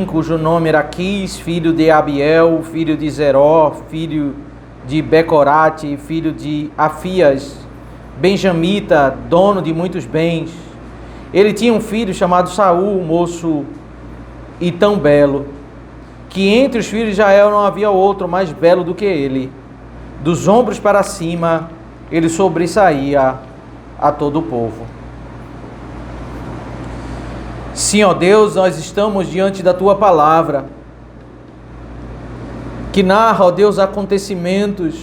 cujo nome era Quis, filho de Abiel, filho de Zeró, filho de Becorate, filho de Afias, benjamita, dono de muitos bens. Ele tinha um filho chamado Saul, moço e tão belo, que entre os filhos de Israel não havia outro mais belo do que ele. Dos ombros para cima, ele sobressaía a todo o povo. Sim, ó Deus, nós estamos diante da Tua palavra, que narra, ó Deus, acontecimentos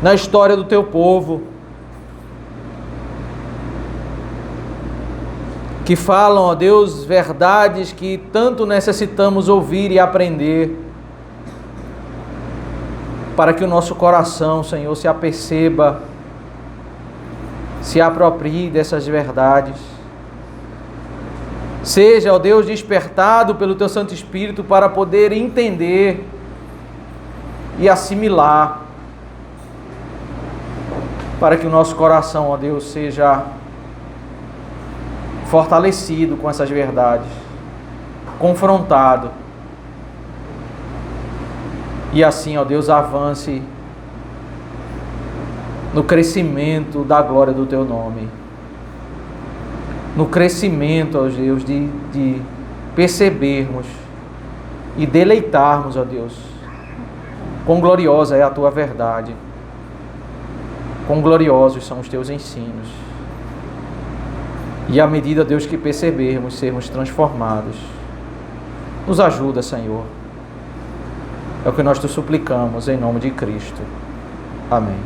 na história do Teu povo, que falam, ó Deus, verdades que tanto necessitamos ouvir e aprender, para que o nosso coração, Senhor, se aperceba, se aproprie dessas verdades. Seja, ó Deus, despertado pelo Teu Santo Espírito para poder entender e assimilar, para que o nosso coração, ó Deus, seja fortalecido com essas verdades, confrontado, e assim, ó Deus, avance no crescimento da glória do Teu nome. No crescimento, ó Deus, de percebermos e deleitarmos, ó Deus, quão gloriosa é a Tua verdade, quão gloriosos são os Teus ensinos. E à medida, Deus, que percebermos, sermos transformados. Nos ajuda, Senhor. É o que nós Te suplicamos, em nome de Cristo. Amém.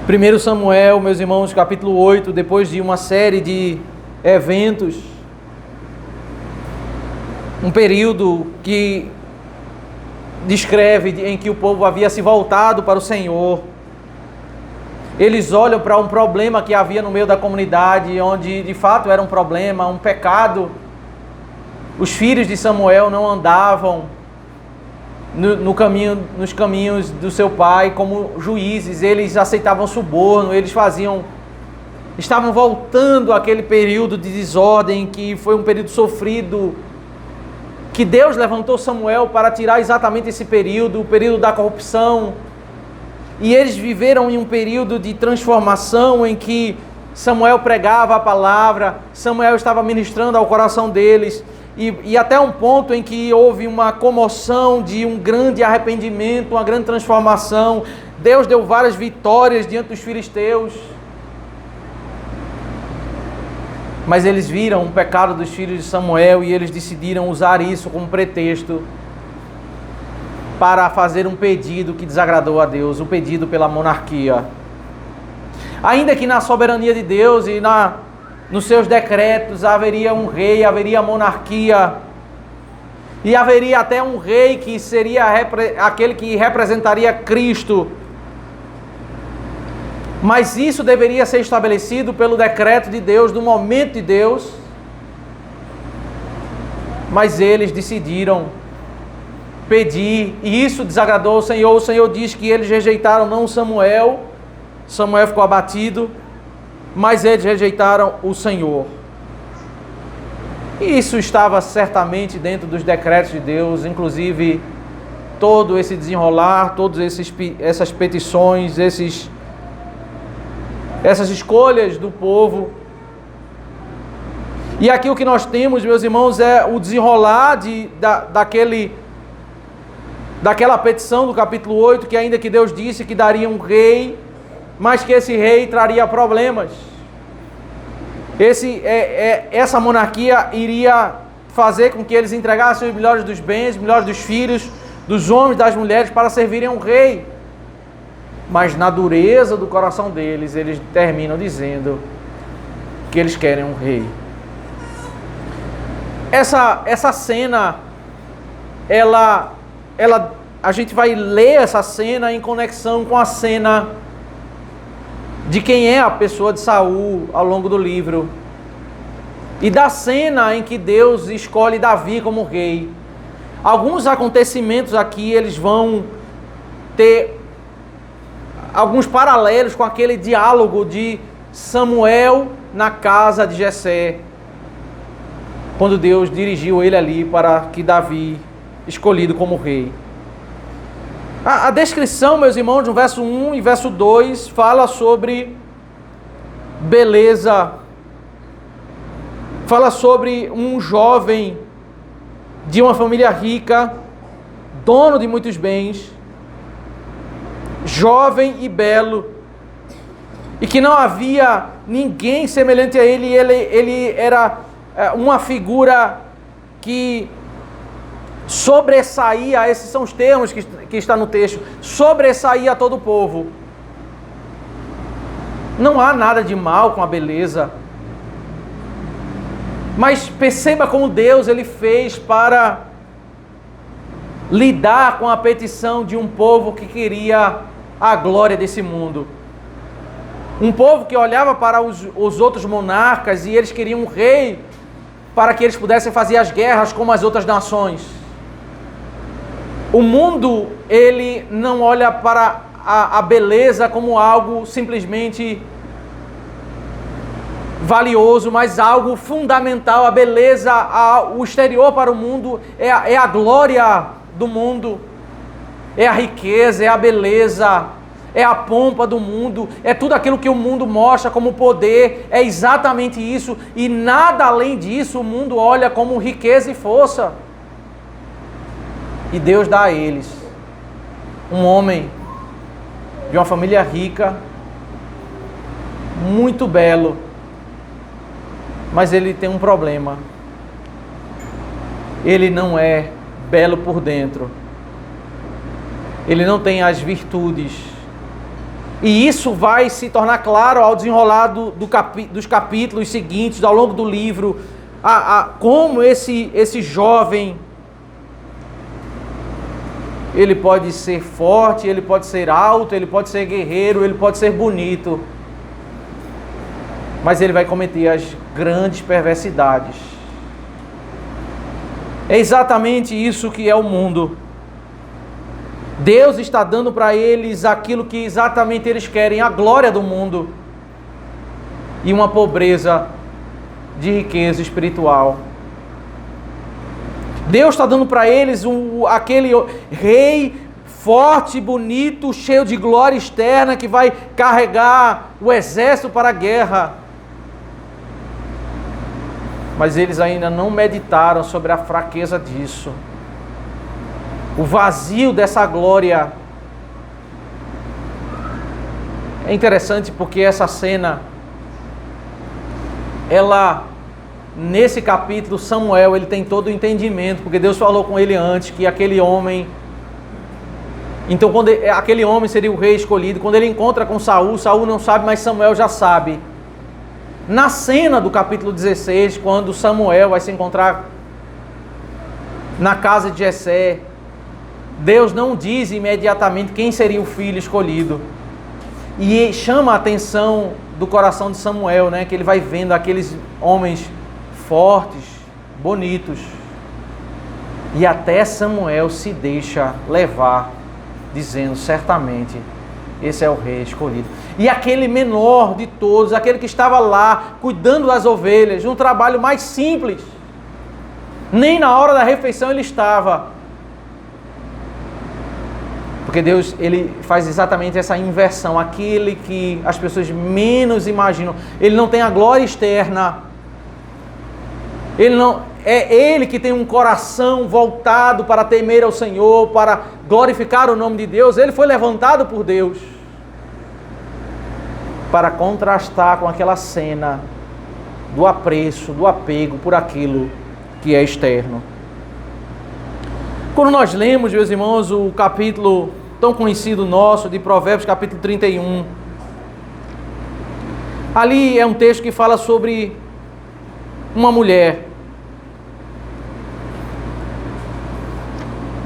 1 Samuel, meus irmãos, capítulo 8, depois de uma série de eventos, um período que descreve em que o povo havia se voltado para o Senhor. Eles olham para um problema que havia no meio da comunidade, onde de fato era um problema, um pecado. Os filhos de Samuel não andavam nos caminhos do seu pai como juízes, eles aceitavam suborno, estavam voltando àquele período de desordem, que foi um período sofrido, que Deus levantou Samuel para tirar exatamente esse período, o período da corrupção, e eles viveram em um período de transformação em que Samuel pregava a palavra, Samuel estava ministrando ao coração deles, e até um ponto em que houve uma comoção de um grande arrependimento, uma grande transformação. Deus deu várias vitórias diante dos filisteus. Mas eles viram o pecado dos filhos de Samuel e eles decidiram usar isso como pretexto para fazer um pedido que desagradou a Deus, o pedido pela monarquia. Ainda que na soberania de Deus e nos seus decretos haveria um rei, haveria monarquia, e haveria até um rei que seria aquele que representaria Cristo. Mas isso deveria ser estabelecido pelo decreto de Deus, no momento de Deus. Mas eles decidiram pedir, e isso desagradou ao Senhor. O Senhor diz que eles rejeitaram não Samuel, Samuel ficou abatido, mas eles rejeitaram o Senhor. E isso estava certamente dentro dos decretos de Deus, inclusive todo esse desenrolar, todas essas petições, essas escolhas do povo. E aqui o que nós temos, meus irmãos, é o desenrolar daquela petição do capítulo 8, que ainda que Deus disse que daria um rei, mas que esse rei traria problemas. Essa monarquia iria fazer com que eles entregassem os melhores dos bens, os melhores dos filhos, dos homens, das mulheres, para servirem um rei. Mas na dureza do coração deles, eles terminam dizendo que eles querem um rei. Essa cena, a gente vai ler essa cena em conexão com a cena de quem é a pessoa de Saul ao longo do livro, e da cena em que Deus escolhe Davi como rei. Alguns acontecimentos aqui, eles vão ter alguns paralelos com aquele diálogo de Samuel na casa de Jessé. quando Deus dirigiu ele ali para que Davi, escolhido como rei. A descrição, meus irmãos, no verso 1 e verso 2, fala sobre beleza, fala sobre um jovem de uma família rica, dono de muitos bens, jovem e belo, e que não havia ninguém semelhante a ele. Ele era uma figura que sobressaía, esses são os termos que está no texto, sobressaía todo o povo. Não há nada de mal com a beleza, mas perceba como Deus ele fez para lidar com a petição de um povo que queria a glória desse mundo. Um povo que olhava para os outros monarcas e eles queriam um rei para que eles pudessem fazer as guerras como as outras nações. O mundo, ele não olha para a beleza como algo simplesmente valioso, mas algo fundamental. A beleza, o exterior para o mundo é a glória do mundo, é a riqueza, é a beleza, é a pompa do mundo, é tudo aquilo que o mundo mostra como poder, é exatamente isso, e nada além disso o mundo olha como riqueza e força. E Deus dá a eles um homem de uma família rica, muito belo, mas ele tem um problema. Ele não é belo por dentro. Ele não tem as virtudes. E isso vai se tornar claro ao desenrolar dos capítulos seguintes, ao longo do livro, como esse jovem, ele pode ser forte, ele pode ser alto, ele pode ser guerreiro, ele pode ser bonito, mas ele vai cometer as grandes perversidades. É exatamente isso que é o mundo. Deus está dando para eles aquilo que exatamente eles querem, a glória do mundo e uma pobreza de riqueza espiritual. Deus está dando para eles aquele rei forte, bonito, cheio de glória externa, que vai carregar o exército para a guerra. Mas eles ainda não meditaram sobre a fraqueza disso. O vazio dessa glória. É interessante porque essa cena, nesse capítulo, Samuel, ele tem todo o entendimento, porque Deus falou com ele antes que aquele homem... Então, aquele homem seria o rei escolhido. Quando ele encontra com Saul, Saul não sabe, mas Samuel já sabe. Na cena do capítulo 16, quando Samuel vai se encontrar na casa de Jessé, Deus não diz imediatamente quem seria o filho escolhido. E chama a atenção do coração de Samuel, né? Que ele vai vendo aqueles homens fortes, bonitos. E até Samuel se deixa levar, dizendo, certamente, esse é o rei escolhido. E aquele menor de todos, aquele que estava lá, cuidando das ovelhas, um trabalho mais simples, nem na hora da refeição ele estava. Porque Deus, ele faz exatamente essa inversão, aquele que as pessoas menos imaginam. Ele não tem a glória externa, é ele que tem um coração voltado para temer ao Senhor, para glorificar o nome de Deus. Ele foi levantado por Deus para contrastar com aquela cena do apreço, do apego por aquilo que é externo. Quando nós lemos, meus irmãos, o capítulo tão conhecido nosso de Provérbios, capítulo 31, ali é um texto que fala sobre uma mulher.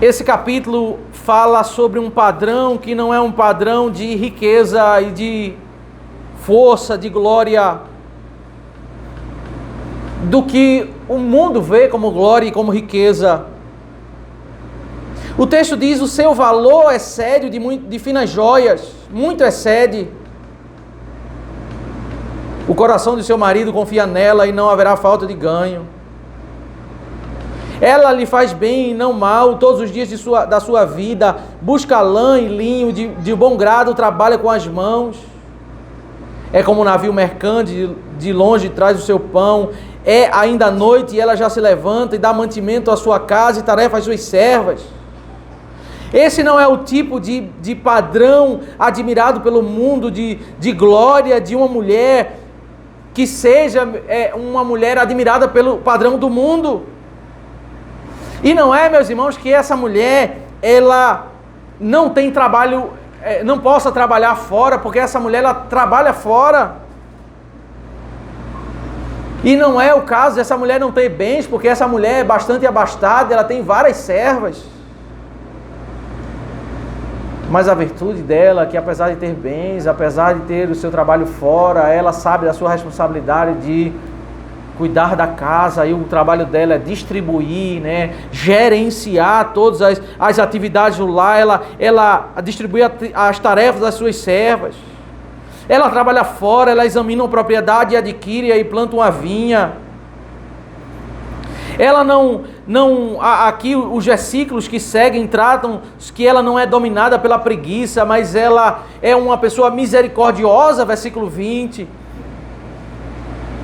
Esse capítulo fala sobre um padrão que não é um padrão de riqueza e de força, de glória, do que o mundo vê como glória e como riqueza. O texto diz: o seu valor excede de finas joias, muito excede. O coração de seu marido confia nela e não haverá falta de ganho. Ela lhe faz bem e não mal todos os dias da sua vida. Busca lã e linho, de bom grado trabalha com as mãos. É como um navio mercante, de longe traz o seu pão. É ainda noite e ela já se levanta e dá mantimento à sua casa e tarefa às suas servas. Esse não é o tipo de padrão admirado pelo mundo, de glória de uma mulher que seja uma mulher admirada pelo padrão do mundo. E não é, meus irmãos, que essa mulher, ela não tem trabalho, não possa trabalhar fora, porque essa mulher, ela trabalha fora. E não é o caso dessa mulher não ter bens, porque essa mulher é bastante abastada, ela tem várias servas. Mas a virtude dela, que apesar de ter bens, apesar de ter o seu trabalho fora, ela sabe da sua responsabilidade de cuidar da casa, e o trabalho dela é distribuir, né? Gerenciar todas as atividades do lar, ela distribui as tarefas das suas servas. Ela trabalha fora, ela examina uma propriedade e adquire e planta uma vinha. Ela aqui os versículos que seguem tratam que ela não é dominada pela preguiça, mas ela é uma pessoa misericordiosa, versículo 20.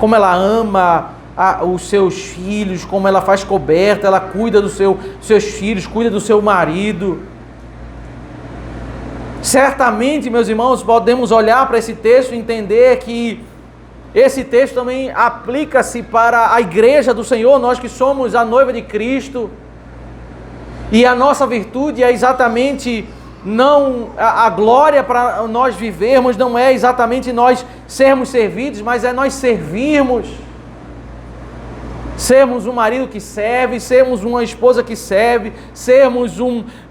Como ela ama os seus filhos, como ela faz coberta, ela cuida dos seus filhos, cuida do seu marido. Certamente, meus irmãos, podemos olhar para esse texto e entender que esse texto também aplica-se para a igreja do Senhor, nós que somos a noiva de Cristo. E a nossa virtude é exatamente não a glória para nós vivermos, não é exatamente nós sermos servidos, mas é nós servirmos. Sermos um marido que serve, sermos uma esposa que serve, sermos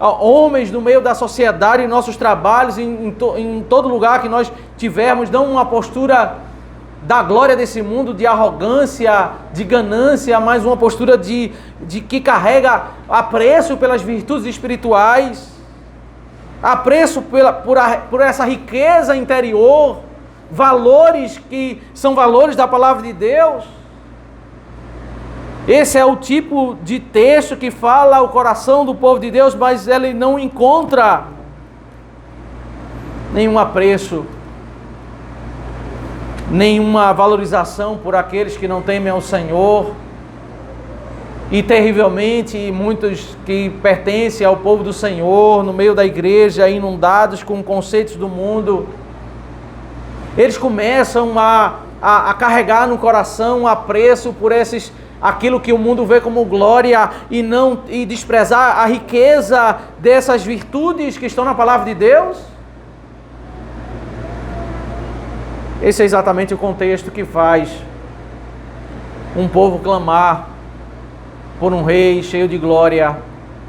homens no meio da sociedade, em nossos trabalhos, em todo lugar que nós tivermos, não uma postura da glória desse mundo, de arrogância, de ganância, mas uma postura de que carrega apreço pelas virtudes espirituais, apreço por essa riqueza interior, valores que são valores da palavra de Deus. Esse é o tipo de texto que fala o coração do povo de Deus, mas ele não encontra nenhum apreço, nenhuma valorização por aqueles que não temem ao Senhor. E terrivelmente, muitos que pertencem ao povo do Senhor, no meio da igreja, inundados com conceitos do mundo, eles começam a carregar no coração um apreço por aquilo que o mundo vê como glória e desprezar a riqueza dessas virtudes que estão na palavra de Deus. Esse é exatamente o contexto que faz um povo clamar por um rei cheio de glória,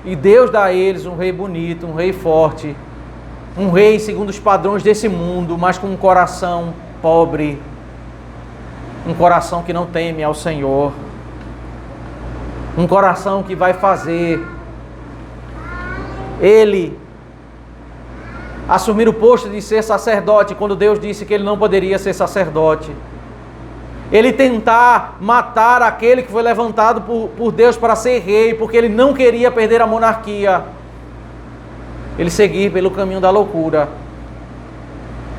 e Deus dá a eles um rei bonito, um rei forte, um rei segundo os padrões desse mundo, mas com um coração pobre, um coração que não teme ao Senhor, um coração que vai fazer ele assumir o posto de ser sacerdote, quando Deus disse que ele não poderia ser sacerdote. Ele tentar matar aquele que foi levantado por Deus para ser rei, porque ele não queria perder a monarquia. Ele seguir pelo caminho da loucura,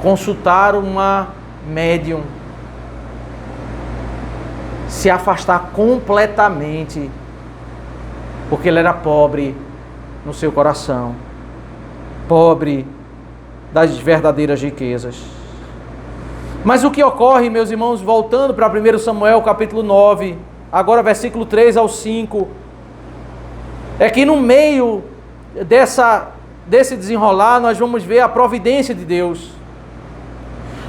consultar uma médium, se afastar completamente, porque ele era pobre no seu coração, pobre das verdadeiras riquezas. Mas o que ocorre, meus irmãos, voltando para 1 Samuel capítulo 9, agora versículo 3 ao 5, é que no meio desse desenrolar nós vamos ver a providência de Deus.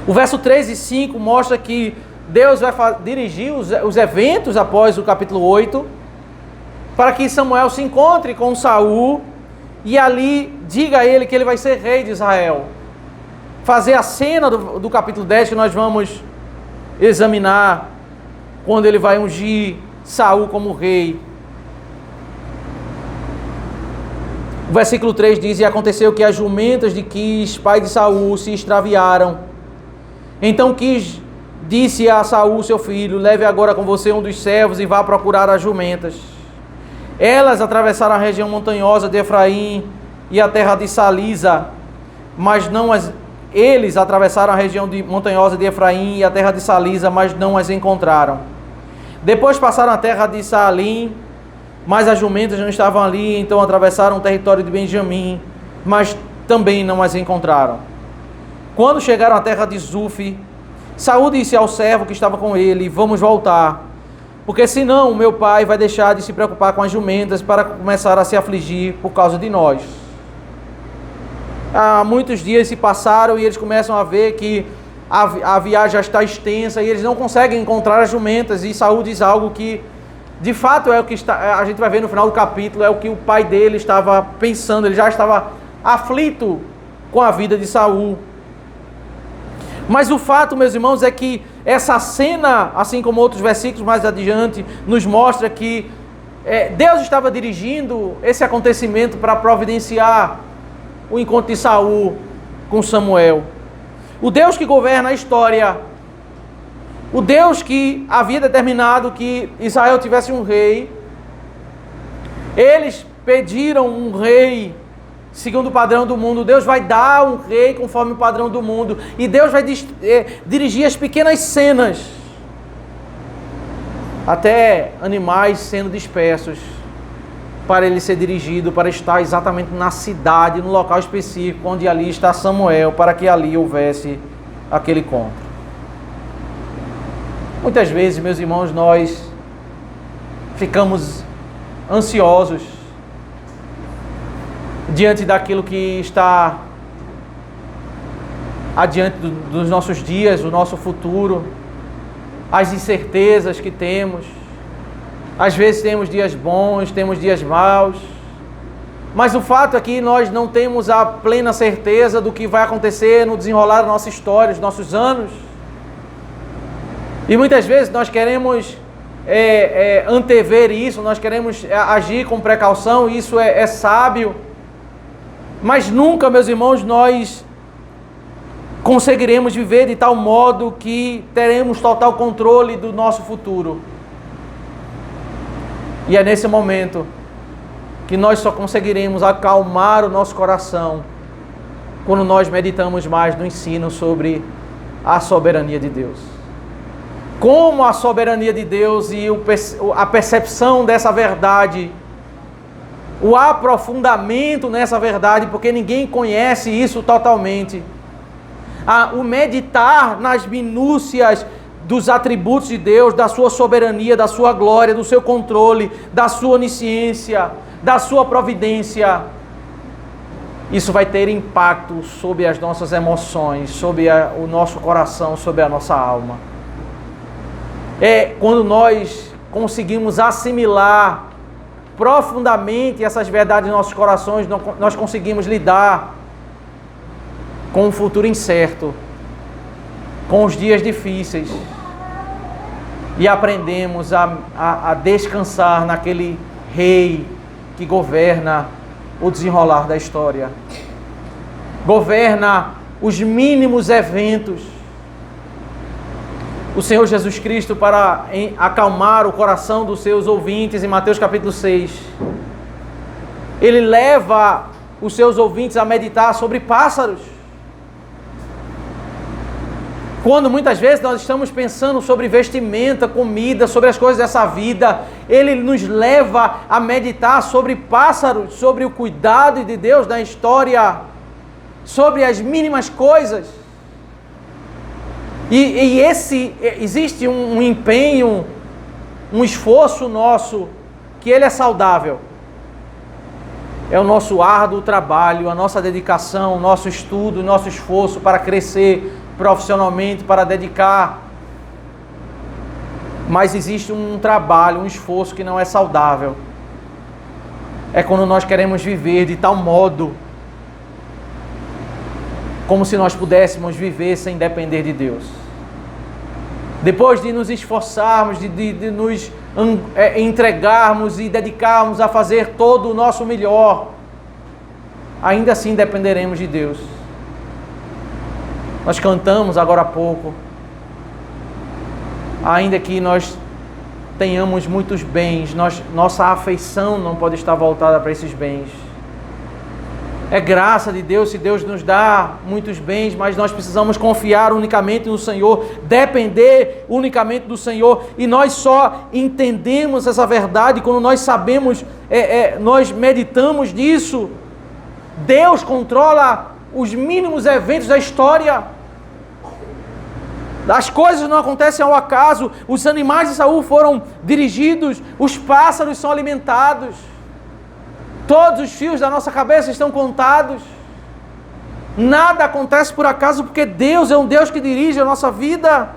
O verso 3 e 5 mostra que Deus vai dirigir os eventos após o capítulo 8, para que Samuel se encontre com Saul e ali diga a ele que ele vai ser rei de Israel. Fazer a cena do capítulo 10 que nós vamos examinar, quando ele vai ungir Saul como rei. O versículo 3 diz: e aconteceu que as jumentas de Quis, pai de Saul, se extraviaram. Então Quis disse a Saul, seu filho: leve agora com você um dos servos e vá procurar as jumentas. Elas atravessaram a região montanhosa de Efraim e a terra de Salisa, mas não as... Eles atravessaram a região montanhosa de Efraim e a terra de Salisa, mas não as encontraram. Depois passaram a terra de Saalim, mas as jumentas não estavam ali, então atravessaram o território de Benjamim, mas também não as encontraram. Quando chegaram à terra de Zuf, Saul disse ao servo que estava com ele: vamos voltar, porque senão o meu pai vai deixar de se preocupar com as jumentas para começar a se afligir por causa de nós. Há muitos dias se passaram e eles começam a ver que a viagem já está extensa e eles não conseguem encontrar as jumentas, e Saul diz algo que de fato é o que a gente vai ver no final do capítulo, é o que o pai dele estava pensando. Ele já estava aflito com a vida de Saul. Mas o fato, meus irmãos, é que essa cena, assim como outros versículos mais adiante, nos mostra que Deus estava dirigindo esse acontecimento para providenciar o encontro de Saul com Samuel. O Deus que governa a história, o Deus que havia determinado que Israel tivesse um rei, eles pediram um rei segundo o padrão do mundo. Deus vai dar um rei conforme o padrão do mundo, e Deus vai dirigir as pequenas cenas, até animais sendo dispersos, para ele ser dirigido, para estar exatamente na cidade, no local específico, onde ali está Samuel, para que ali houvesse aquele encontro. Muitas vezes, meus irmãos, nós ficamos ansiosos diante daquilo que está adiante dos nossos dias, do nosso futuro, as incertezas que temos. Às vezes temos dias bons, temos dias maus, mas o fato é que nós não temos a plena certeza do que vai acontecer no desenrolar da nossa história, dos nossos anos. E muitas vezes nós queremos antever isso, nós queremos agir com precaução, e isso é sábio. Mas nunca, meus irmãos, nós conseguiremos viver de tal modo que teremos total controle do nosso futuro. E é nesse momento que nós só conseguiremos acalmar o nosso coração quando nós meditamos mais no ensino sobre a soberania de Deus. Como a soberania de Deus e a percepção dessa verdade, o aprofundamento nessa verdade, porque ninguém conhece isso totalmente. O meditar nas minúcias dos atributos de Deus, da sua soberania, da sua glória, do seu controle, da sua onisciência, da sua providência. Isso vai ter impacto sobre as nossas emoções, sobre o nosso coração, sobre a nossa alma. É quando nós conseguimos assimilar profundamente essas verdades em nossos corações, nós conseguimos lidar com o futuro incerto, com os dias difíceis, e aprendemos a descansar naquele rei que governa o desenrolar da história, governa os mínimos eventos. O Senhor Jesus Cristo, para acalmar o coração dos seus ouvintes, em Mateus capítulo 6, ele leva os seus ouvintes a meditar sobre pássaros. Quando muitas vezes nós estamos pensando sobre vestimenta, comida, sobre as coisas dessa vida, ele nos leva a meditar sobre pássaros, sobre o cuidado de Deus na história, sobre as mínimas coisas. E existe um empenho, um esforço nosso, que ele é saudável. É o nosso árduo trabalho, a nossa dedicação, o nosso estudo, o nosso esforço para crescer profissionalmente, para dedicar. Mas existe um trabalho, um esforço que não é saudável. É quando nós queremos viver de tal modo como se nós pudéssemos viver sem depender de Deus. Depois de nos esforçarmos, de nos entregarmos e dedicarmos a fazer todo o nosso melhor, ainda assim dependeremos de Deus. Nós cantamos agora há pouco, ainda que nós tenhamos muitos bens, nossa afeição não pode estar voltada para esses bens. É graça de Deus se Deus nos dá muitos bens, mas nós precisamos confiar unicamente no Senhor, depender unicamente do Senhor, e nós só entendemos essa verdade quando nós sabemos, nós meditamos nisso. Deus controla os mínimos eventos da história. As coisas não acontecem ao acaso, os animais de Saul foram dirigidos, os pássaros são alimentados. Todos os fios da nossa cabeça estão contados. Nada acontece por acaso, porque Deus é um Deus que dirige a nossa vida.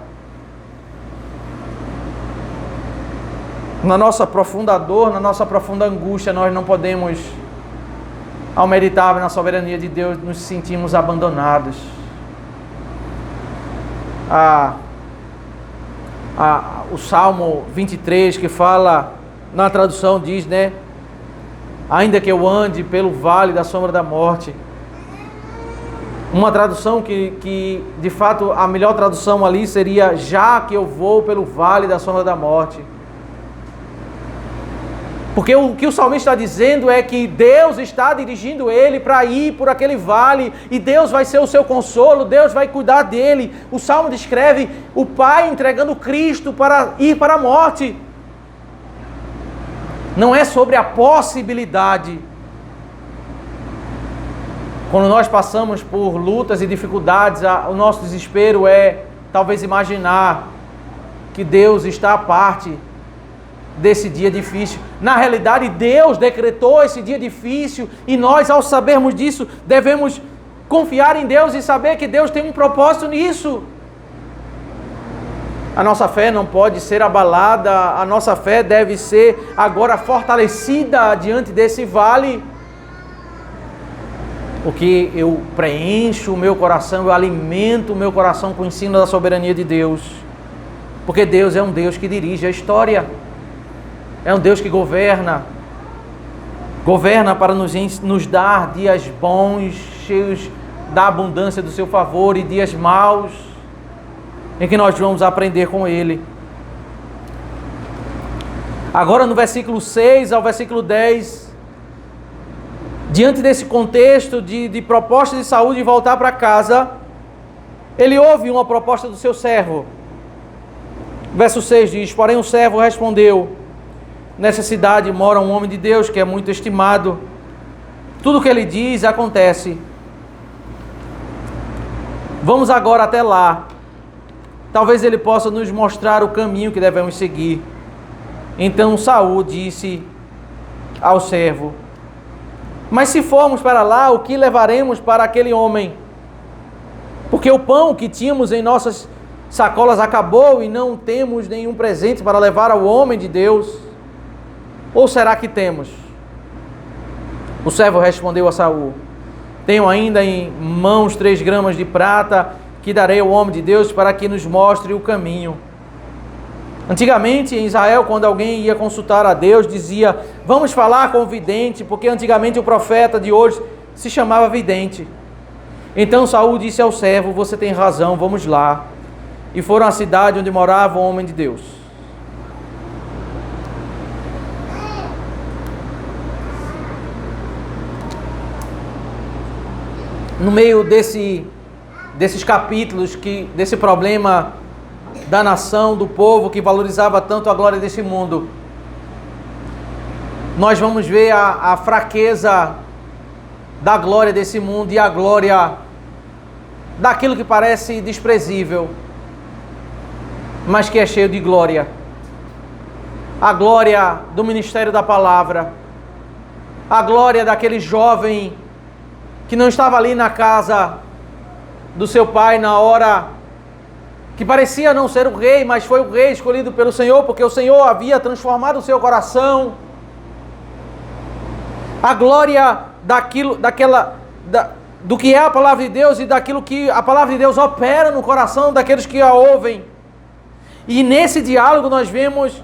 Na nossa profunda dor, na nossa profunda angústia, nós não podemos, ao meditar na soberania de Deus, nos sentimos abandonados. O Salmo 23, que fala, na tradução diz, né? Ainda que eu ande pelo vale da sombra da morte. Uma tradução que de fato a melhor tradução ali seria: já que eu vou pelo vale da sombra da morte. Porque o que o salmista está dizendo é que Deus está dirigindo ele para ir por aquele vale, e Deus vai ser o seu consolo, Deus vai cuidar dele. O Salmo descreve o Pai entregando Cristo para ir para a morte. Não é sobre a possibilidade. Quando nós passamos por lutas e dificuldades, o nosso desespero é talvez imaginar que Deus está à parte desse dia difícil. Na realidade, Deus decretou esse dia difícil, e nós, ao sabermos disso, devemos confiar em Deus e saber que Deus tem um propósito nisso. A nossa fé não pode ser abalada, a nossa fé deve ser agora fortalecida diante desse vale. Porque eu preencho o meu coração, eu alimento o meu coração com o ensino da soberania de Deus. Porque Deus é um Deus que dirige a história. É um Deus que governa. Governa para nos dar dias bons, cheios da abundância do seu favor, e dias maus, em que nós vamos aprender com Ele. Agora no versículo 6 ao versículo 10, diante desse contexto de proposta de Saul de voltar para casa, ele ouve uma proposta do seu servo. Verso 6 diz: porém o servo respondeu: nessa cidade mora um homem de Deus que é muito estimado. Tudo o que ele diz acontece. Vamos agora até lá. Talvez ele possa nos mostrar o caminho que devemos seguir. Então Saul disse ao servo: mas se formos para lá, o que levaremos para aquele homem? Porque o pão que tínhamos em nossas sacolas acabou, e não temos nenhum presente para levar ao homem de Deus. Ou será que temos? O servo respondeu a Saul: tenho ainda em mãos 3 gramas de prata, que darei ao homem de Deus para que nos mostre o caminho. Antigamente em Israel, quando alguém ia consultar a Deus, dizia: vamos falar com o vidente, porque antigamente o profeta de hoje se chamava vidente. Então Saul disse ao servo: você tem razão, vamos lá. E foram à cidade onde morava o homem de Deus. No meio desses capítulos, desse problema da nação, do povo que valorizava tanto a glória desse mundo, nós vamos ver a fraqueza da glória desse mundo e a glória daquilo que parece desprezível, mas que é cheio de glória. A glória do ministério da palavra, a glória daquele jovem que não estava ali na casa do seu pai na hora que parecia não ser o rei, mas foi o rei escolhido pelo Senhor, porque o Senhor havia transformado o seu coração. A glória do que é a palavra de Deus e daquilo que a palavra de Deus opera no coração daqueles que a ouvem. E nesse diálogo nós vemos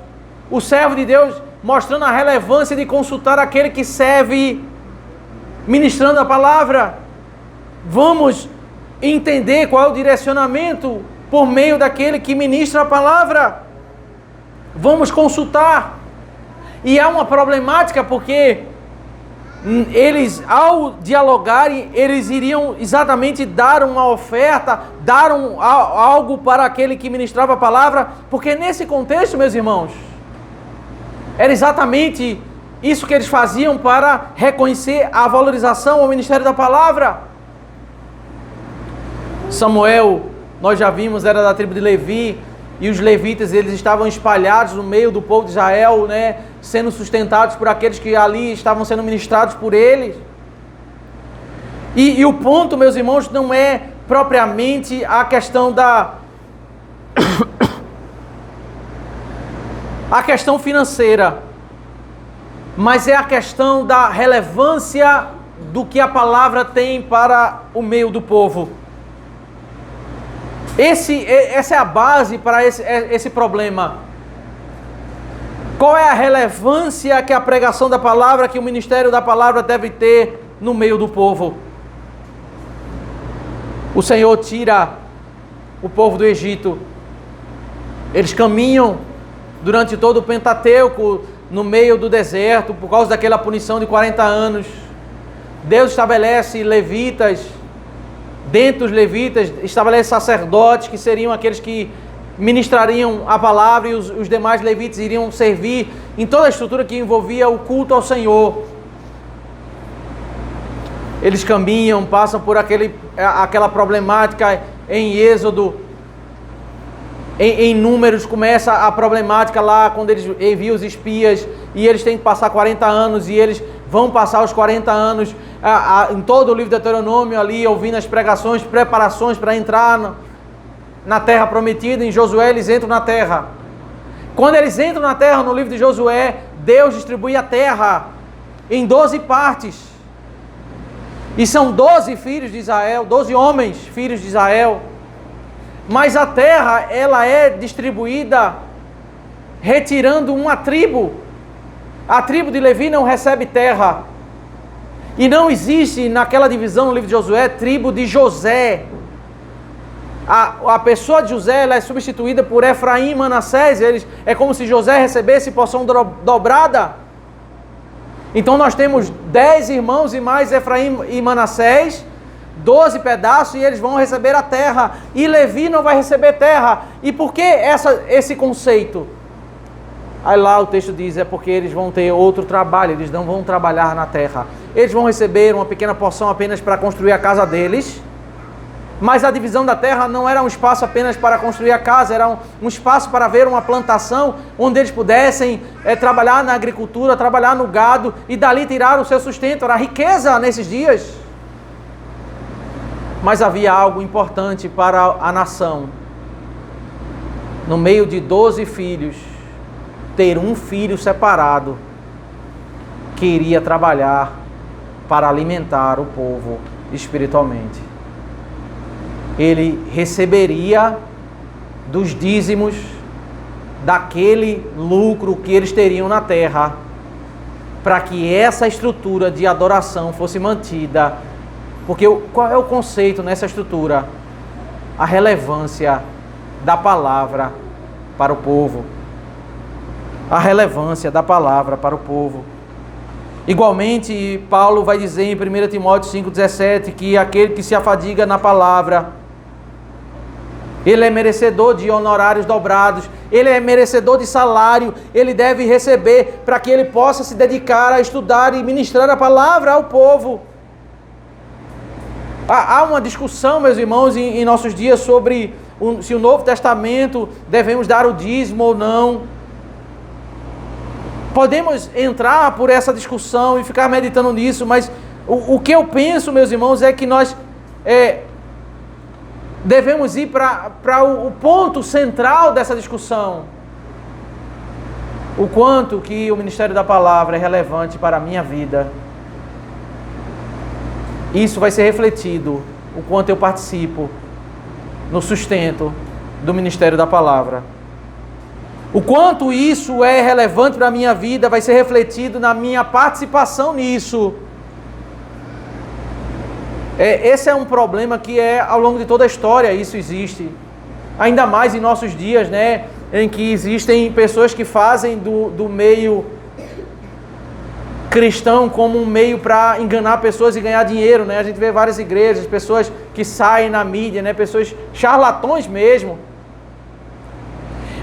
o servo de Deus mostrando a relevância de consultar aquele que serve ministrando a palavra. Vamos entender qual é o direcionamento por meio daquele que ministra a palavra. Vamos consultar. E há uma problemática porque eles, ao dialogarem, eles iriam exatamente dar uma oferta, dar algo para aquele que ministrava a palavra, porque nesse contexto, meus irmãos, era exatamente isso que eles faziam para reconhecer a valorização ao ministério da palavra. Samuel, nós já vimos, era da tribo de Levi, e os levitas, eles estavam espalhados no meio do povo de Israel, né, sendo sustentados por aqueles que ali estavam sendo ministrados por eles. E o ponto, meus irmãos, não é propriamente a questão a questão financeira, mas é a questão da relevância do que a palavra tem para o meio do povo. Essa é a base para esse problema. Qual é a relevância que a pregação da palavra, que o ministério da palavra deve ter no meio do povo? O Senhor tira o povo do Egito. Eles caminham durante todo o Pentateuco no meio do deserto por causa daquela punição de 40 anos. Deus estabelece levitas. Dentro dos levitas, estabelece sacerdotes, que seriam aqueles que ministrariam a palavra, e os demais levitas iriam servir em toda a estrutura que envolvia o culto ao Senhor. Eles caminham, passam por aquela problemática em Êxodo. Em Números começa a problemática lá, quando eles enviam os espias, e eles têm que passar 40 anos, e eles vão passar os 40 anos em todo o livro de Deuteronômio ali, ouvindo as pregações, preparações para entrar na terra prometida. Em Josué eles entram na terra. Quando eles entram na terra, no livro de Josué, Deus distribui a terra em 12 partes. E são 12 filhos de Israel, 12 homens, filhos de Israel. Mas a terra, ela é distribuída retirando uma tribo. A tribo de Levi não recebe terra. E não existe naquela divisão no livro de Josué, tribo de José. A pessoa de José, ela é substituída por Efraim e Manassés. É como se José recebesse porção dobrada. Então nós temos 10 irmãos e mais Efraim e Manassés, 12 pedaços, e eles vão receber a terra. E Levi não vai receber terra. E por que esse conceito? Aí lá o texto diz, é porque eles vão ter outro trabalho, eles não vão trabalhar na terra. Eles vão receber uma pequena porção apenas para construir a casa deles, mas a divisão da terra não era um espaço apenas para construir a casa, era um espaço para ver uma plantação, onde eles pudessem trabalhar na agricultura, trabalhar no gado, e dali tirar o seu sustento. Era riqueza nesses dias. Mas havia algo importante para a nação. No meio de 12 filhos, ter um filho separado que iria trabalhar para alimentar o povo espiritualmente. Ele receberia dos dízimos daquele lucro que eles teriam na terra, para que essa estrutura de adoração fosse mantida. Porque qual é o conceito nessa estrutura? A relevância da palavra para o povo. A relevância da palavra para o povo. Igualmente, Paulo vai dizer em 1 Timóteo 5,17 que aquele que se afadiga na palavra, ele é merecedor de honorários dobrados, ele é merecedor de salário, ele deve receber para que ele possa se dedicar a estudar e ministrar a palavra ao povo. Há uma discussão, meus irmãos, em nossos dias sobre se o Novo Testamento devemos dar o dízimo ou não. Podemos entrar por essa discussão e ficar meditando nisso, mas o que eu penso, meus irmãos, é que nós devemos ir para o ponto central dessa discussão. O quanto que o ministério da palavra é relevante para a minha vida. Isso vai ser refletido, o quanto eu participo no sustento do ministério da palavra. O quanto isso é relevante para a minha vida vai ser refletido na minha participação nisso. Esse é um problema que ao longo de toda a história isso existe. Ainda mais em nossos dias, né? em que existem pessoas que fazem do meio cristão como um meio para enganar pessoas e ganhar dinheiro, né? A gente vê várias igrejas, pessoas que saem na mídia, né? Pessoas charlatões mesmo.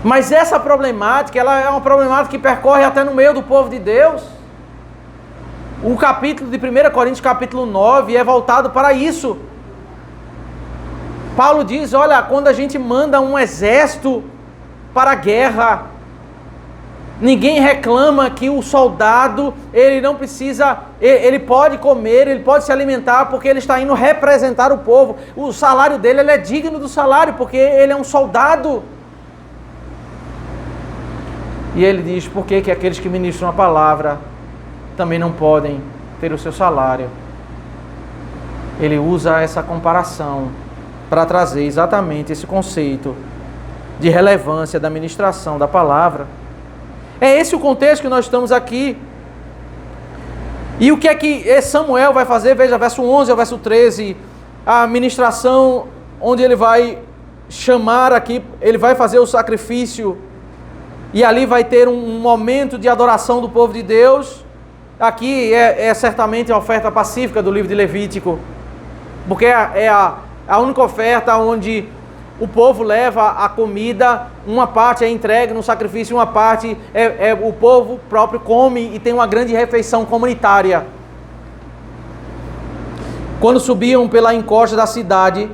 Mas essa problemática, ela é uma problemática que percorre até no meio do povo de Deus. O capítulo de 1 Coríntios, capítulo 9, é voltado para isso. Paulo diz, olha, quando a gente manda um exército para a guerra, ninguém reclama que o soldado, ele não precisa, ele pode comer, ele pode se alimentar, porque ele está indo representar o povo. O salário dele, ele é digno do salário, porque ele é um soldado. E ele diz, por que aqueles que ministram a palavra também não podem ter o seu salário? Ele usa essa comparação para trazer exatamente esse conceito de relevância da ministração da palavra. É esse o contexto que nós estamos aqui. E o que é que Samuel vai fazer? Veja, verso 11 ao verso 13, a ministração onde ele vai chamar aqui, ele vai fazer o sacrifício, e ali vai ter um momento de adoração do povo de Deus. Aqui é certamente a oferta pacífica do livro de Levítico, porque é a única oferta onde o povo leva a comida, uma parte é entregue no sacrifício, uma parte o povo próprio come e tem uma grande refeição comunitária. Quando subiam pela encosta da cidade,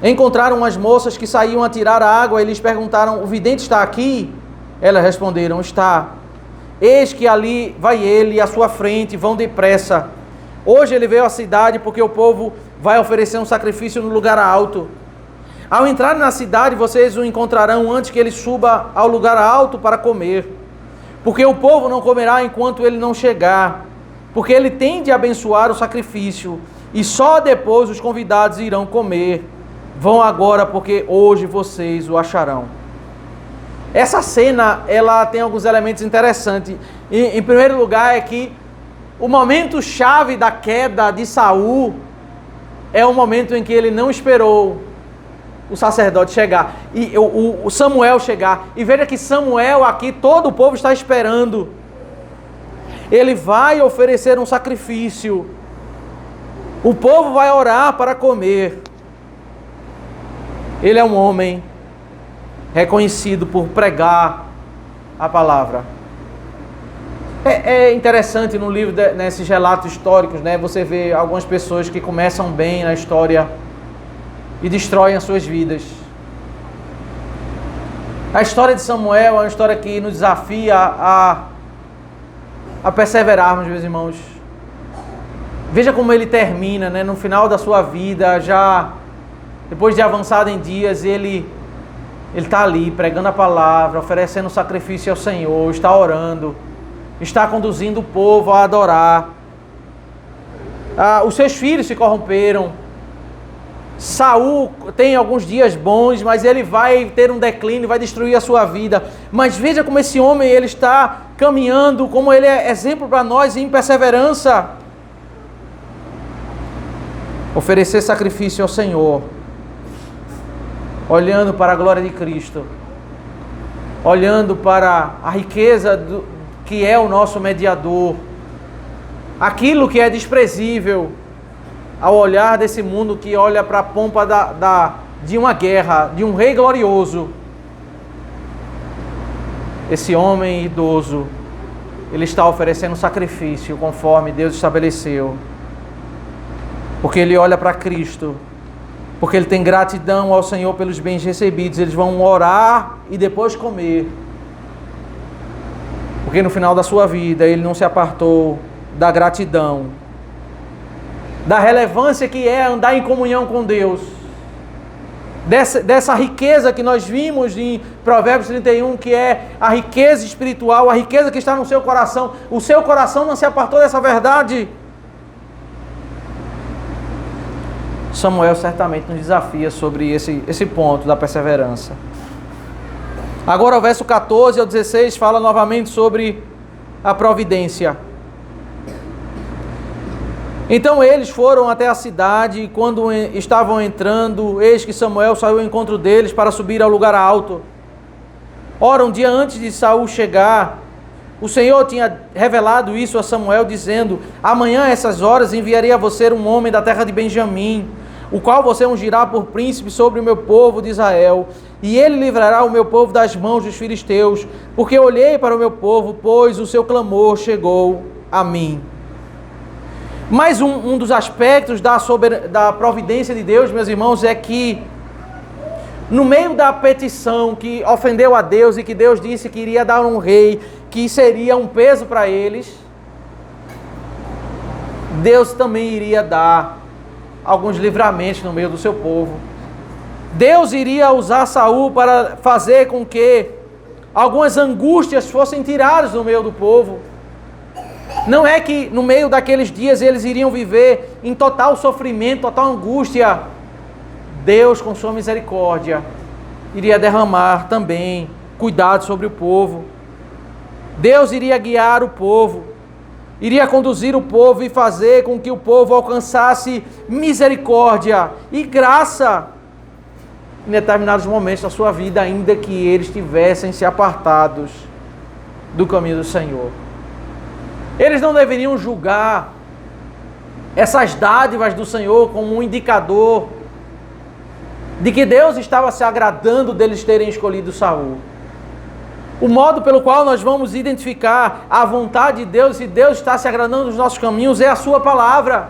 encontraram as moças que saíam a tirar água e lhes perguntaram, o vidente está aqui? Elas responderam, está. Eis que ali vai ele à sua frente, vão depressa. Hoje ele veio à cidade porque o povo vai oferecer um sacrifício no lugar alto. Ao entrar na cidade, vocês o encontrarão antes que ele suba ao lugar alto para comer. Porque o povo não comerá enquanto ele não chegar, porque ele tem de abençoar o sacrifício, e só depois os convidados irão comer. Vão agora, porque hoje vocês o acharão. Essa cena, ela tem alguns elementos interessantes. Em primeiro lugar, é que o momento chave da queda de Saul é o momento em que ele não esperou o sacerdote chegar, e o Samuel chegar. E veja que Samuel aqui, todo o povo está esperando. Ele vai oferecer um sacrifício. O povo vai orar para comer. Ele é um homem reconhecido por pregar a palavra. É interessante no livro, nesses relatos históricos, né? Você vê algumas pessoas que começam bem na história e destroem as suas vidas. A história de Samuel é uma história que nos desafia a perseverarmos, meus irmãos. Veja como ele termina, né? No final da sua vida, já depois de avançado em dias, ele está ali pregando a palavra, oferecendo sacrifício ao Senhor, está orando, está conduzindo o povo a adorar. Os seus filhos se corromperam. Saul tem alguns dias bons, mas ele vai ter um declínio, vai destruir a sua vida. Mas veja como esse homem, ele está caminhando, como ele é exemplo para nós em perseverança. Oferecer sacrifício ao Senhor, olhando para a glória de Cristo, olhando para a riqueza que é o nosso mediador, aquilo que é desprezível ao olhar desse mundo que olha para a pompa de uma guerra, de um rei glorioso. Esse homem idoso, ele está oferecendo sacrifício conforme Deus estabeleceu, porque ele olha para Cristo, porque ele tem gratidão ao Senhor pelos bens recebidos. Eles vão orar e depois comer, porque no final da sua vida ele não se apartou da gratidão, da relevância que é andar em comunhão com Deus, dessa riqueza que nós vimos em Provérbios 31, que é a riqueza espiritual, a riqueza que está no seu coração. O seu coração não se apartou dessa verdade. Samuel certamente nos desafia sobre esse ponto da perseverança. Agora o verso 14 ao 16 fala novamente sobre a providência. Então eles foram até a cidade, e quando estavam entrando, eis que Samuel saiu ao encontro deles para subir ao lugar alto. Ora, um dia antes de Saul chegar, o Senhor tinha revelado isso a Samuel, dizendo: amanhã, a essas horas, enviarei a você um homem da terra de Benjamim, o qual você ungirá por príncipe sobre o meu povo de Israel, e ele livrará o meu povo das mãos dos filisteus, porque olhei para o meu povo, pois o seu clamor chegou a mim. Mais um dos aspectos da providência de Deus, meus irmãos, é que no meio da petição que ofendeu a Deus e que Deus disse que iria dar um rei, que seria um peso para eles, Deus também iria dar alguns livramentos no meio do seu povo. Deus iria usar Saul para fazer com que algumas angústias fossem tiradas do meio do povo. Não é que no meio daqueles dias eles iriam viver em total sofrimento, total angústia. Deus, com sua misericórdia, iria derramar também cuidado sobre o povo. Deus iria guiar o povo, iria conduzir o povo e fazer com que o povo alcançasse misericórdia e graça em determinados momentos da sua vida, ainda que eles tivessem se apartados do caminho do Senhor. Eles não deveriam julgar essas dádivas do Senhor como um indicador de que Deus estava se agradando deles terem escolhido Saul. O modo pelo qual nós vamos identificar a vontade de Deus, e Deus está se agradando dos nossos caminhos, é a sua palavra.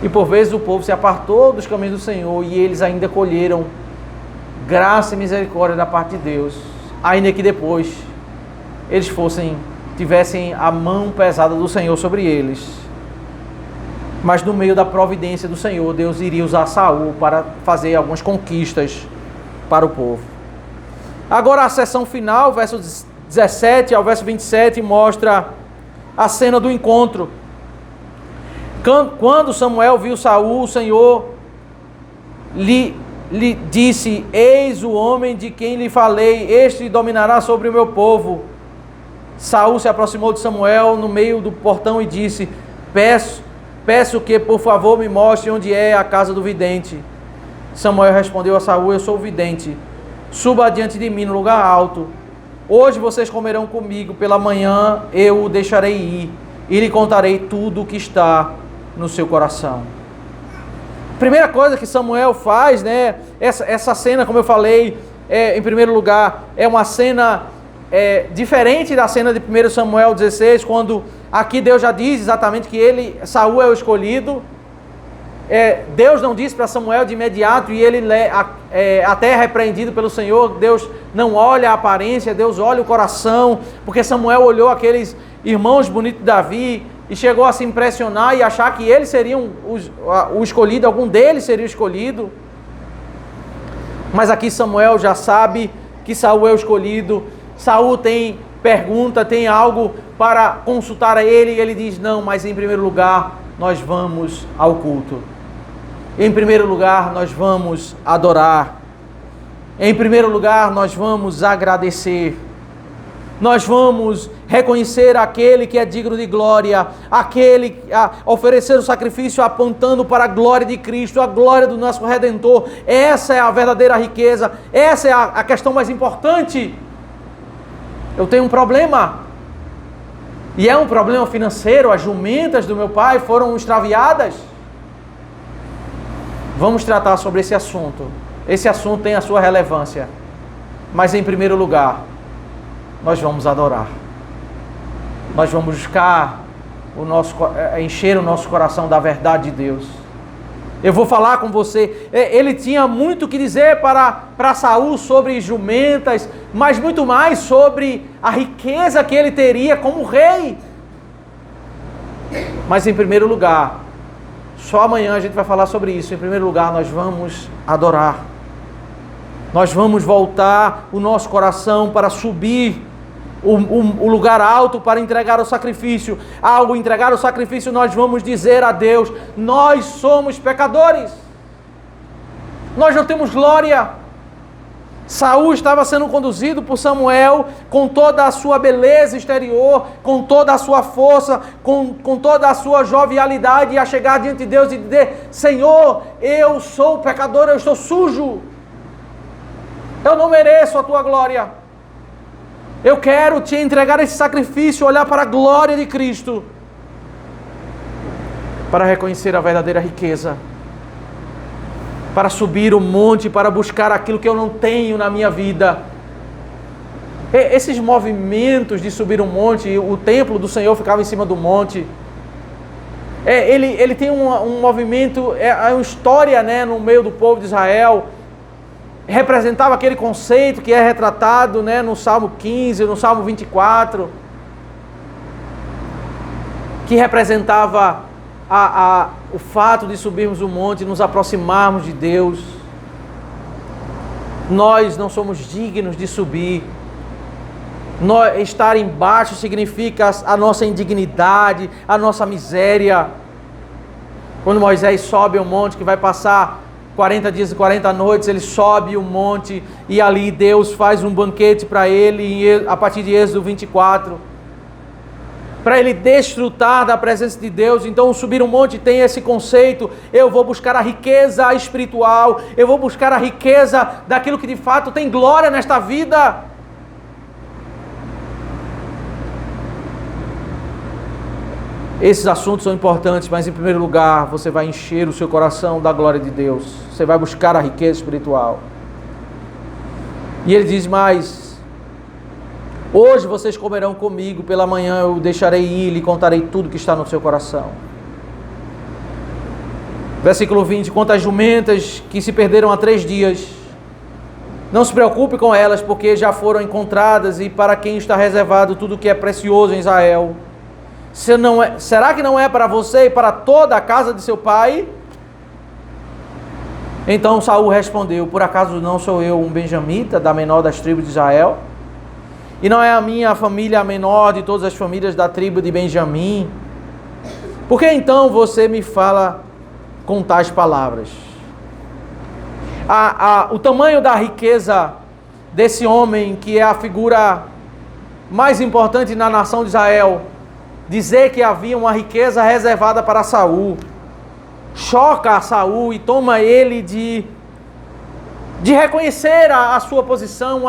E por vezes o povo se apartou dos caminhos do Senhor e eles ainda colheram graça e misericórdia da parte de Deus, ainda que depois eles tivessem a mão pesada do Senhor sobre eles. Mas no meio da providência do Senhor, Deus iria usar Saul para fazer algumas conquistas para o povo. Agora a seção final, versos 17 ao verso 27, mostra a cena do encontro. Quando Samuel viu Saul, o Senhor lhe disse: eis o homem de quem lhe falei, este dominará sobre o meu povo. Saul se aproximou de Samuel no meio do portão e disse: peço que por favor me mostre onde é a casa do vidente. Samuel respondeu a Saul: eu sou o vidente, suba adiante de mim no lugar alto. Hoje vocês comerão comigo, pela manhã eu o deixarei ir e lhe contarei tudo o que está no seu coração. Primeira coisa que Samuel faz, né? Essa cena, como eu falei, em primeiro lugar, é uma cena diferente da cena de 1 Samuel 16, quando aqui Deus já diz exatamente que Saul é o escolhido. Deus não disse para Samuel de imediato e ele até é repreendido pelo Senhor. Deus não olha a aparência, Deus olha o coração, porque Samuel olhou aqueles irmãos bonitos de Davi e chegou a se impressionar e achar que eles seriam o escolhido, algum deles seria o escolhido. Mas aqui Samuel já sabe que Saul é o escolhido. Saul tem pergunta, tem algo para consultar a ele, e ele diz: não, mas em primeiro lugar nós vamos ao culto. Em primeiro lugar nós vamos adorar. Em primeiro lugar nós vamos agradecer. Nós vamos reconhecer aquele que é digno de glória, oferecer o sacrifício apontando para a glória de Cristo, a glória do nosso Redentor. Essa é a verdadeira riqueza, essa é a questão mais importante. Eu tenho um problema, e é um problema financeiro. As jumentas do meu pai foram extraviadas. Vamos tratar sobre esse assunto. Esse assunto tem a sua relevância, mas em primeiro lugar nós vamos adorar. Nós vamos buscar encher o nosso coração da verdade de Deus. Eu vou falar com você. Ele tinha muito o que dizer para Saul sobre jumentas, mas muito mais sobre a riqueza que ele teria como rei. Mas em primeiro lugar, só amanhã a gente vai falar sobre isso. Em primeiro lugar, nós vamos adorar. Nós vamos voltar o nosso coração para subir o lugar alto para entregar o sacrifício. Ao entregar o sacrifício, nós vamos dizer a Deus: nós somos pecadores, nós não temos glória. Saul estava sendo conduzido por Samuel com toda a sua beleza exterior, com toda a sua força, com toda a sua jovialidade, a chegar diante de Deus e dizer: Senhor, eu sou pecador, eu estou sujo. Eu não mereço a tua glória. Eu quero te entregar esse sacrifício, olhar para a glória de Cristo, para reconhecer a verdadeira riqueza, para subir o monte, para buscar aquilo que eu não tenho na minha vida. Esses movimentos de subir um monte, o templo do Senhor ficava em cima do monte. Ele tem um movimento, uma história, né, no meio do povo de Israel. Representava aquele conceito que é retratado, né, no Salmo 15, no Salmo 24, que representava o fato de subirmos o monte, nos aproximarmos de Deus. Nós não somos dignos de subir. Estar embaixo significa a nossa indignidade, a nossa miséria. Quando Moisés sobe o monte, que vai passar 40 dias e 40 noites, ele sobe o monte e ali Deus faz um banquete para ele, a partir de Êxodo 24, para ele desfrutar da presença de Deus. Então, subir um monte tem esse conceito: eu vou buscar a riqueza espiritual, eu vou buscar a riqueza daquilo que de fato tem glória nesta vida. Esses assuntos são importantes, mas em primeiro lugar, você vai encher o seu coração da glória de Deus. Você vai buscar a riqueza espiritual. E ele diz mais: hoje vocês comerão comigo, pela manhã eu deixarei ir e lhe contarei tudo que está no seu coração. Versículo 20: quanto às jumentas que se perderam há 3 dias, não se preocupe com elas, porque já foram encontradas, e para quem está reservado tudo que é precioso em Israel. Será que não é para você e para toda a casa de seu pai? Então Saul respondeu: por acaso não sou eu um benjamita, da menor das tribos de Israel? E não é a minha família a menor de todas as famílias da tribo de Benjamim? Por que então você me fala com tais palavras? O tamanho da riqueza desse homem, que é a figura mais importante na nação de Israel, dizer que havia uma riqueza reservada para Saul, choca a Saul e toma ele de reconhecer a sua posição,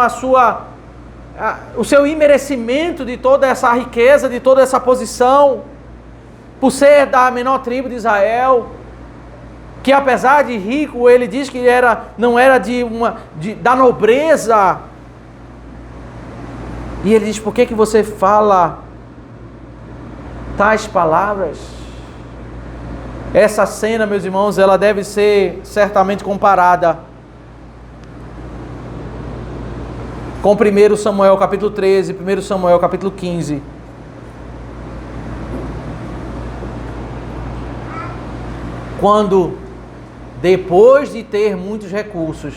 o seu imerecimento de toda essa riqueza, de toda essa posição, por ser da menor tribo de Israel, que apesar de rico, ele diz que não era da nobreza. E ele diz: por que você fala tais palavras? Essa cena, meus irmãos, ela deve ser certamente comparada com 1 Samuel capítulo 13, 1 Samuel capítulo 15. Quando, depois de ter muitos recursos,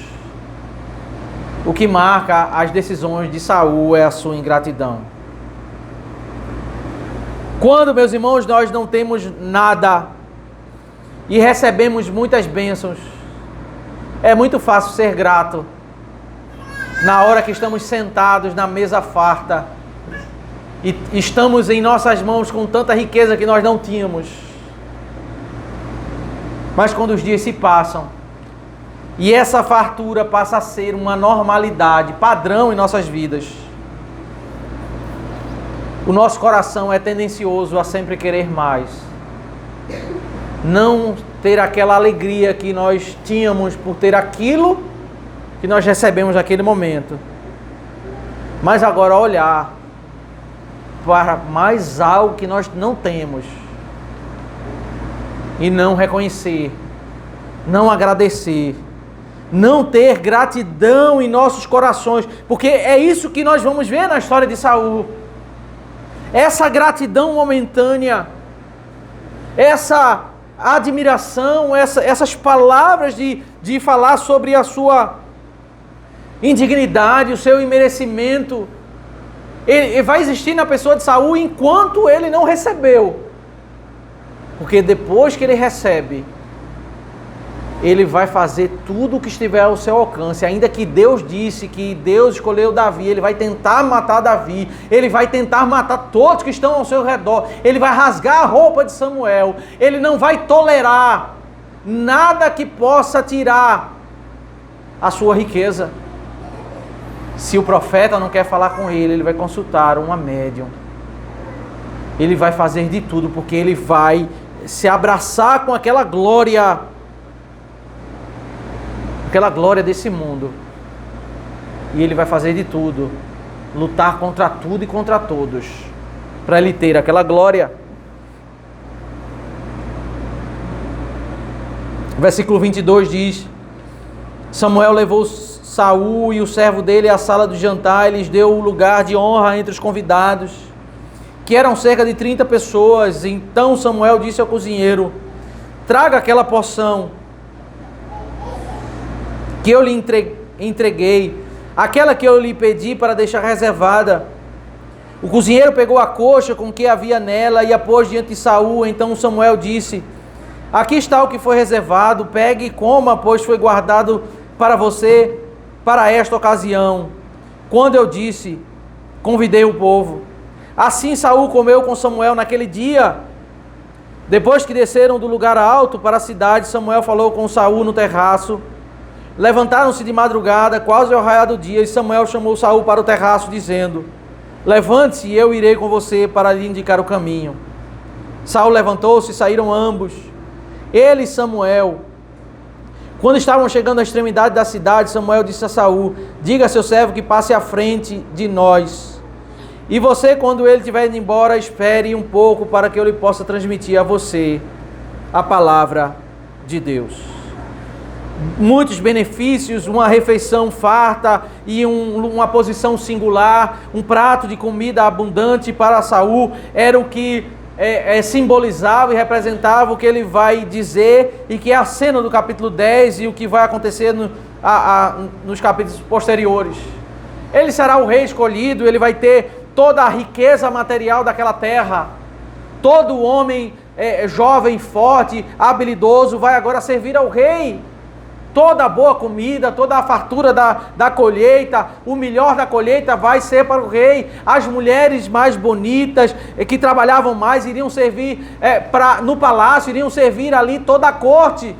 o que marca as decisões de Saul é a sua ingratidão. Quando, meus irmãos, nós não temos nada e recebemos muitas bênçãos, é muito fácil ser grato. Na hora que estamos sentados na mesa farta e estamos em nossas mãos com tanta riqueza que nós não tínhamos. Mas quando os dias se passam e essa fartura passa a ser uma normalidade, padrão em nossas vidas, o nosso coração é tendencioso a sempre querer mais. Não ter aquela alegria que nós tínhamos por ter aquilo que nós recebemos naquele momento. Mas agora olhar para mais algo que nós não temos e não reconhecer, não agradecer, não ter gratidão em nossos corações, porque é isso que nós vamos ver na história de Saul. Essa gratidão momentânea, essa admiração, essas palavras de falar sobre a sua indignidade, o seu imerecimento, ele vai existir na pessoa de Saul enquanto ele não recebeu. Porque depois que ele recebe, ele vai fazer tudo o que estiver ao seu alcance. Ainda que Deus disse que Deus escolheu Davi, ele vai tentar matar Davi, ele vai tentar matar todos que estão ao seu redor, ele vai rasgar a roupa de Samuel, ele não vai tolerar nada que possa tirar a sua riqueza. Se o profeta não quer falar com ele, ele vai consultar uma médium. Ele vai fazer de tudo, porque ele vai se abraçar com aquela glória desse mundo. E ele vai fazer de tudo, lutar contra tudo e contra todos, para ele ter aquela glória. Versículo 22 diz: Samuel levou Saul e o servo dele à sala do jantar e lhes deu o lugar de honra entre os convidados, que eram cerca de 30 pessoas. Então Samuel disse ao cozinheiro: traga aquela porção que eu lhe entreguei, aquela que eu lhe pedi para deixar reservada. O cozinheiro pegou a coxa com o que havia nela e a pôs diante de Saul. Então Samuel disse: aqui está o que foi reservado, pegue e coma, pois foi guardado para você para esta ocasião. Quando eu disse, convidei o povo. Assim Saul comeu com Samuel naquele dia. Depois que desceram do lugar alto para a cidade, Samuel falou com Saul no terraço. Levantaram-se de madrugada, quase ao raiar do dia, e Samuel chamou Saul para o terraço, dizendo: levante-se e eu irei com você para lhe indicar o caminho. Saul levantou-se e saíram ambos, ele e Samuel. Quando estavam chegando à extremidade da cidade, Samuel disse a Saul: diga a seu servo que passe à frente de nós. E você, quando ele estiver indo embora, espere um pouco para que eu lhe possa transmitir a você a palavra de Deus. Muitos benefícios, uma refeição farta e uma posição singular, um prato de comida abundante para Saul, era o que simbolizava e representava o que ele vai dizer, e que é a cena do capítulo 10 e o que vai acontecer nos capítulos posteriores. Ele será o rei escolhido, ele vai ter toda a riqueza material daquela terra. Todo homem jovem, forte, habilidoso vai agora servir ao rei. Toda a boa comida, toda a fartura da colheita, o melhor da colheita vai ser para o rei. As mulheres mais bonitas, que trabalhavam mais, iriam servir no palácio, iriam servir ali toda a corte.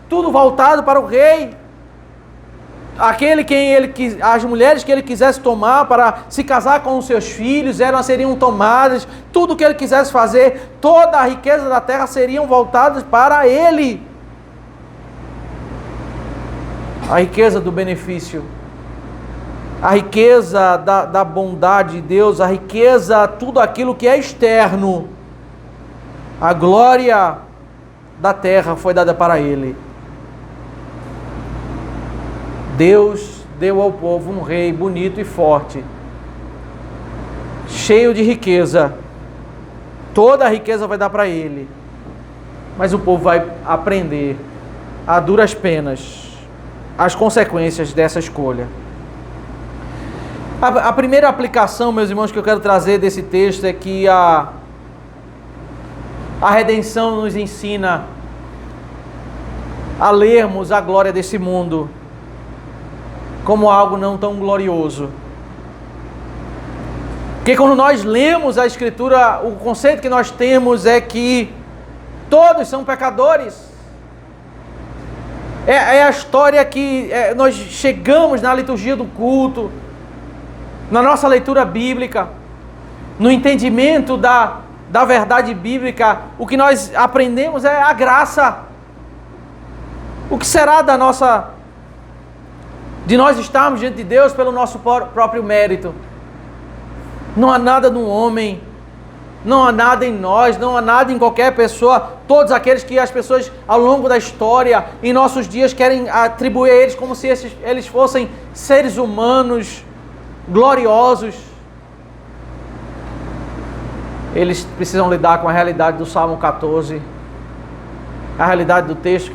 Tudo voltado para o rei. As mulheres que ele quisesse tomar para se casar com os seus filhos, seriam tomadas. Tudo que ele quisesse fazer, toda a riqueza da terra seriam voltadas para ele. A riqueza do benefício, a riqueza da bondade de Deus, a riqueza, tudo aquilo que é externo, a glória da terra foi dada para ele. Deus deu ao povo um rei bonito e forte, cheio de riqueza. Toda a riqueza vai dar para ele, mas o povo vai aprender a duras penas as consequências dessa escolha. A primeira aplicação, meus irmãos, que eu quero trazer desse texto é que a redenção nos ensina a lermos a glória desse mundo como algo não tão glorioso. Porque quando nós lemos a Escritura, o conceito que nós temos é que todos são pecadores. É a história que nós chegamos na liturgia do culto, na nossa leitura bíblica, no entendimento da verdade bíblica. O que nós aprendemos é a graça. O que será de nós estarmos diante de Deus pelo nosso próprio mérito? Não há nada no homem, não há nada em nós, não há nada em qualquer pessoa. Todos aqueles que as pessoas ao longo da história, em nossos dias, querem atribuir a eles como se eles fossem seres humanos gloriosos. Eles precisam lidar com a realidade do Salmo 14, a realidade do texto que